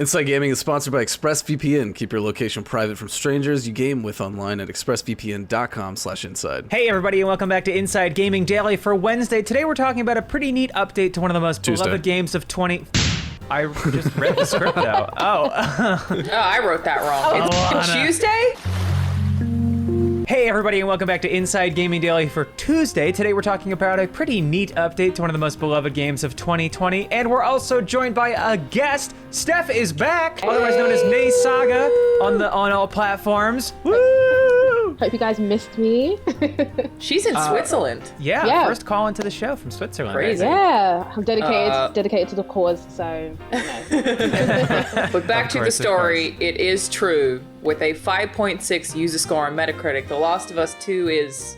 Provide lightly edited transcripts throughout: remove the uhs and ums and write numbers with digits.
Inside Gaming is sponsored by ExpressVPN. Keep your location private from strangers you game with online at expressvpn.com/inside. Hey everybody, and welcome back to Inside Gaming Daily for Wednesday. Today we're talking about a pretty neat update to one of the most beloved games of 20... I just read the script though. Oh. I wrote that wrong. It's Tuesday? Hey everybody, and welcome back to Inside Gaming Daily for Tuesday. Today we're talking about a pretty neat update to one of the most beloved games of 2020, and we're also joined by a guest. Steph is back, otherwise known as NNESAGA on all platforms. Woo! Hope you guys missed me. She's in Switzerland. Yeah, first call into the show from Switzerland. Crazy. Yeah, I'm dedicated to the cause, so. But back to the story, it is true. With a 5.6 user score on Metacritic, The Last of Us 2 is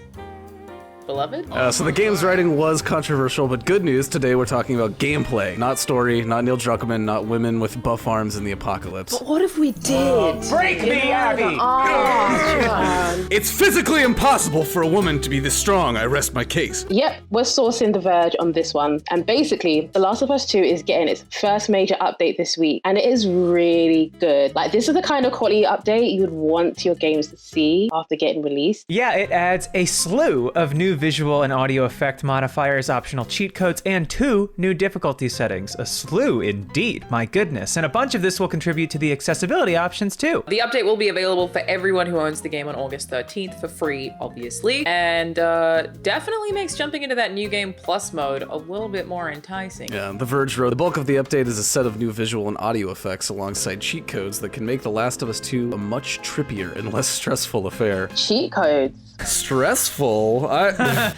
beloved? So the game's writing was controversial, but good news, today we're talking about gameplay. Not story, not Neil Druckmann, not women with buff arms in the apocalypse. But what if we did? Break me, Abby! It's physically impossible for a woman to be this strong, I rest my case. Yep, we're sourcing The Verge on this one. And basically, The Last of Us 2 is getting its first major update this week. And it is really good. Like, this is the kind of quality update you would want your games to see after getting released. Yeah, it adds a slew of new visual and audio effect modifiers, optional cheat codes, and 2 new difficulty settings. A slew indeed, my goodness. And a bunch of this will contribute to the accessibility options too. The update will be available for everyone who owns the game on August 13th for free, obviously. And definitely makes jumping into that New Game Plus mode a little bit more enticing. Yeah, The Verge wrote, the bulk of the update is a set of new visual and audio effects alongside cheat codes that can make The Last of Us 2 a much trippier and less stressful affair. Cheat codes. Stressful?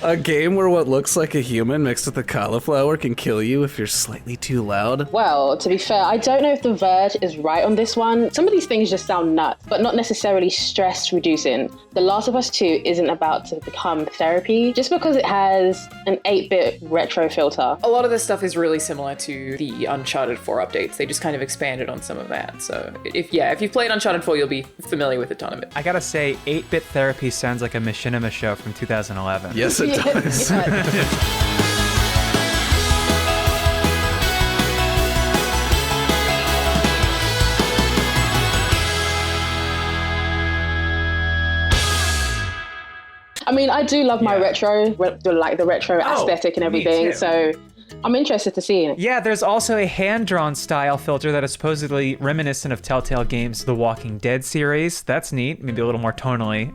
A game where what looks like a human mixed with a cauliflower can kill you if you're slightly too loud? Well, to be fair, I don't know if The Verge is right on this one. Some of these things just sound nuts, but not necessarily stress reducing. The Last of Us 2 isn't about to become therapy just because it has an 8-bit retro filter. A lot of this stuff is really similar to the Uncharted 4 updates. They just kind of expanded on some of that. So if you've played Uncharted 4, you'll be familiar with a ton of it. I gotta say, 8-bit therapy sounds like a Machinima show from 2011. Yes, it does. I mean, I do love my retro, like the retro aesthetic and everything, so I'm interested to see it. Yeah, there's also a hand-drawn style filter that is supposedly reminiscent of Telltale Games' The Walking Dead series. That's neat, maybe a little more tonally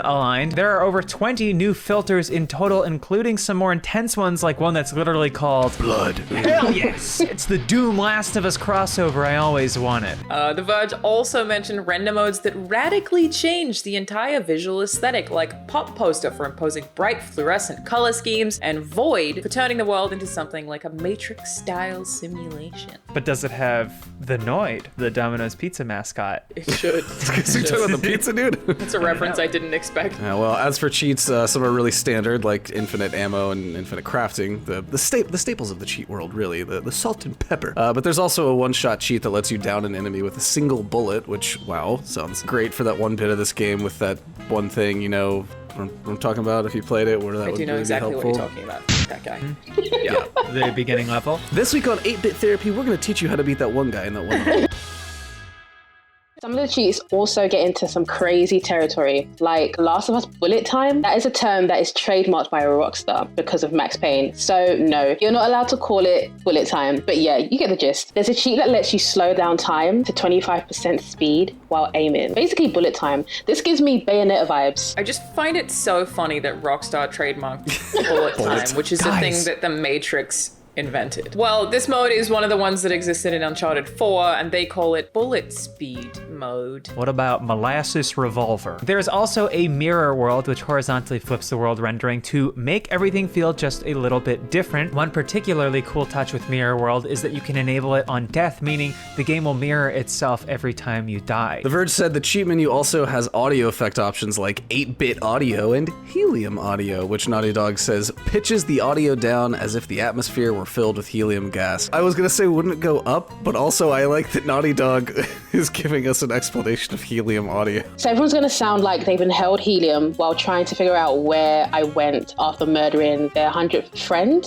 aligned. There are over 20 new filters in total, including some more intense ones, like one that's literally called Blood. Hell yes! It's the Doom Last of Us crossover I always wanted. The Verge also mentioned render modes that radically change the entire visual aesthetic, like Pop Poster for imposing bright fluorescent color schemes, and Void for turning the world into something like a Matrix-style simulation. But does it have the Noid, the Domino's pizza mascot? It should. You talking about the pizza, dude? That's a reference I didn't expect. Well, as for cheats, some are really standard, like infinite ammo and infinite crafting. The staples of the cheat world, really. The salt and pepper. But there's also a one-shot cheat that lets you down an enemy with a single bullet, which, wow, sounds great for that one bit of this game with that one thing, you know, what I'm talking about if you played it, where that I would do know really exactly be what helpful. you're talking about. That guy. Yeah, the beginning level. This week on 8-Bit Therapy, we're going to teach you how to beat that one guy in that one level. Some of the cheats also get into some crazy territory, like Last of Us bullet time. That is a term that is trademarked by a Rockstar because of Max Payne. So no, you're not allowed to call it bullet time, but yeah, you get the gist. There's a cheat that lets you slow down time to 25% speed while aiming. Basically bullet time. This gives me Bayonetta vibes. I just find it so funny that Rockstar trademarked bullet time, which is a thing that the Matrix invented. Well, this mode is one of the ones that existed in Uncharted 4, and they call it bullet speed mode. What about Molasses Revolver? There's also a mirror world, which horizontally flips the world rendering to make everything feel just a little bit different. One particularly cool touch with mirror world is that you can enable it on death, meaning the game will mirror itself every time you die. The Verge said the cheat menu also has audio effect options like 8-bit audio and helium audio, which Naughty Dog says pitches the audio down as if the atmosphere were filled with helium gas. I was gonna say, wouldn't it go up? But also I like that Naughty Dog is giving us an explanation of helium audio? So everyone's going to sound like they've inhaled helium while trying to figure out where I went after murdering their 100th friend.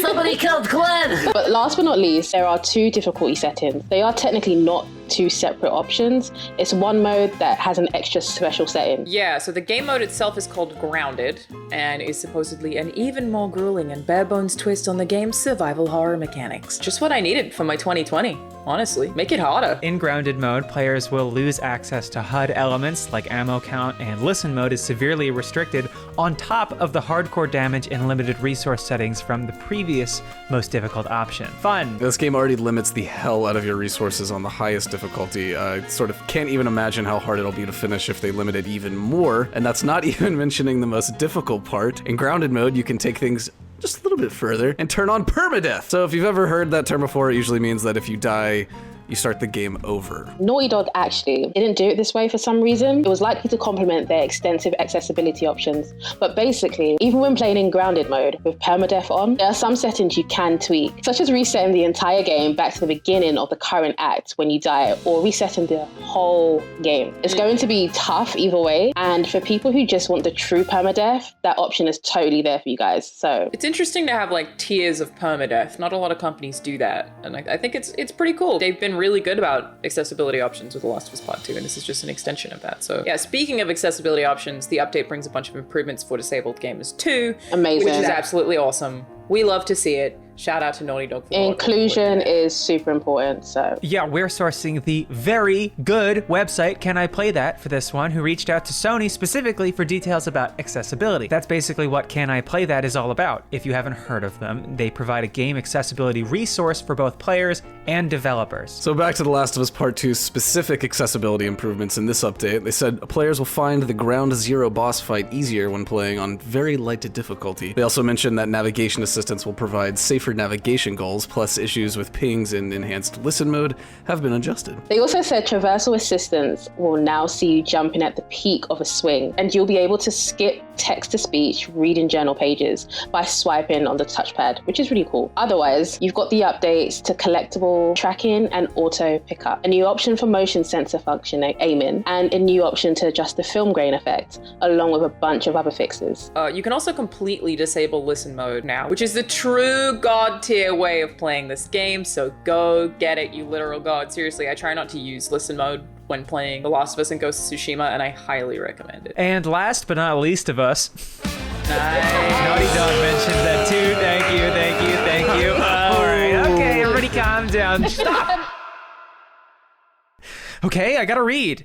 Somebody killed Glenn! But last but not least, there are 2 difficulty settings. They are technically not 2 separate options. It's one mode that has an extra special setting. Yeah, so the game mode itself is called Grounded, and is supposedly an even more grueling and bare-bones twist on the game's survival horror mechanics. Just what I needed for my 2020, honestly. Make it harder. In grounded mode, players will lose access to HUD elements like ammo count, and listen mode is severely restricted on top of the hardcore damage and limited resource settings from the previous most difficult option. Fun! This game already limits the hell out of your resources on the highest difficulty. I sort of can't even imagine how hard it'll be to finish if they limit it even more, and that's not even mentioning the most difficult part. In grounded mode, you can take things just a little bit further and turn on permadeath. So if you've ever heard that term before, it usually means that if you die, you start the game over. Naughty Dog actually didn't do it this way for some reason. It was likely to complement their extensive accessibility options. But basically, even when playing in grounded mode with permadeath on, there are some settings you can tweak, such as resetting the entire game back to the beginning of the current act when you die, or resetting the whole game. It's going to be tough either way, and for people who just want the true permadeath, that option is totally there for you guys. So It's interesting to have like tiers of permadeath. Not a lot of companies do that, and I think it's pretty cool. They've been really good about accessibility options with The Last of Us Part 2, and this is just an extension of that. So yeah, speaking of accessibility options, the update brings a bunch of improvements for disabled gamers too. Amazing. Which is absolutely awesome. We love to see it. Shout out to Naughty Dog for inclusion is super important. So Yeah, we're sourcing the very good website Can I Play That for this one, who reached out to Sony specifically for details about accessibility. That's basically what Can I Play That is all about. If you haven't heard of them, they provide a game accessibility resource for both players and developers. So back to The Last of Us Part 2's specific accessibility improvements in this update. They said players will find the Ground Zero boss fight easier when playing on very light difficulty. They also mentioned that navigation assistance will provide safer navigation goals, plus issues with pings in enhanced listen mode have been adjusted. they also said traversal assistance will now see you jumping at the peak of a swing, and you'll be able to skip text-to-speech reading journal pages by swiping on the touchpad, which is really cool. Otherwise, you've got the updates to collectible tracking and auto pickup, a new option for motion sensor function aiming, and a new option to adjust the film grain effect, along with a bunch of other fixes. You can also completely disable listen mode now, which is the true god tier way of playing this game, so go get it, you literal god. Seriously, I try not to use listen mode when playing The Last of Us and Ghost of Tsushima, and I highly recommend it. And last but not least of us, Naughty Dog mentioned that too. Thank you. All right, okay, everybody calm down. Stop! Okay, I gotta read.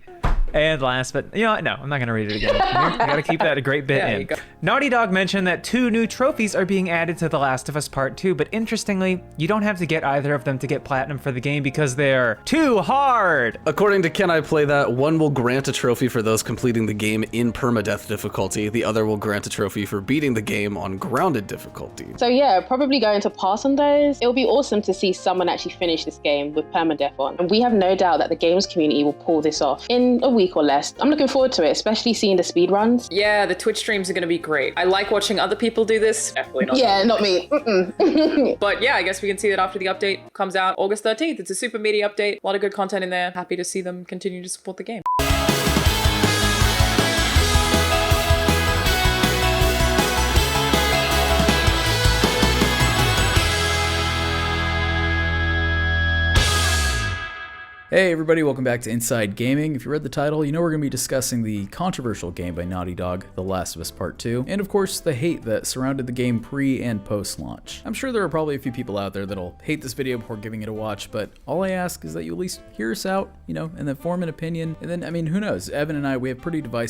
And last, but no, I'm not gonna read it again. I gotta keep that a great bit Yeah, you in. go. Naughty Dog mentioned that 2 new trophies are being added to The Last of Us Part 2, but interestingly, you don't have to get either of them to get platinum for the game because they're too hard. According to Can I Play That, one will grant a trophy for those completing the game in permadeath difficulty. The other will grant a trophy for beating the game on grounded difficulty. So yeah, probably going to pass on those. It'll be awesome to see someone actually finish this game with permadeath on. And we have no doubt that the games community will pull this off in a week or less. I'm looking forward to it, especially seeing the speed runs. Yeah, the Twitch streams are gonna be great. I like watching other people do this. Definitely not. Yeah, not me. But yeah, I guess we can see that after the update comes out August 13th. It's a super meaty update. A lot of good content in there. Happy to see them continue to support the game. Hey everybody, welcome back to Inside Gaming. If you read the title, you know we're going to be discussing the controversial game by Naughty Dog, The Last of Us Part 2, and of course the hate that surrounded the game pre and post-launch. I'm sure there are probably a few people out there that'll hate this video before giving it a watch, but all I ask is that you at least hear us out, and then form an opinion, and then, who knows, Evan and I, we have pretty divisive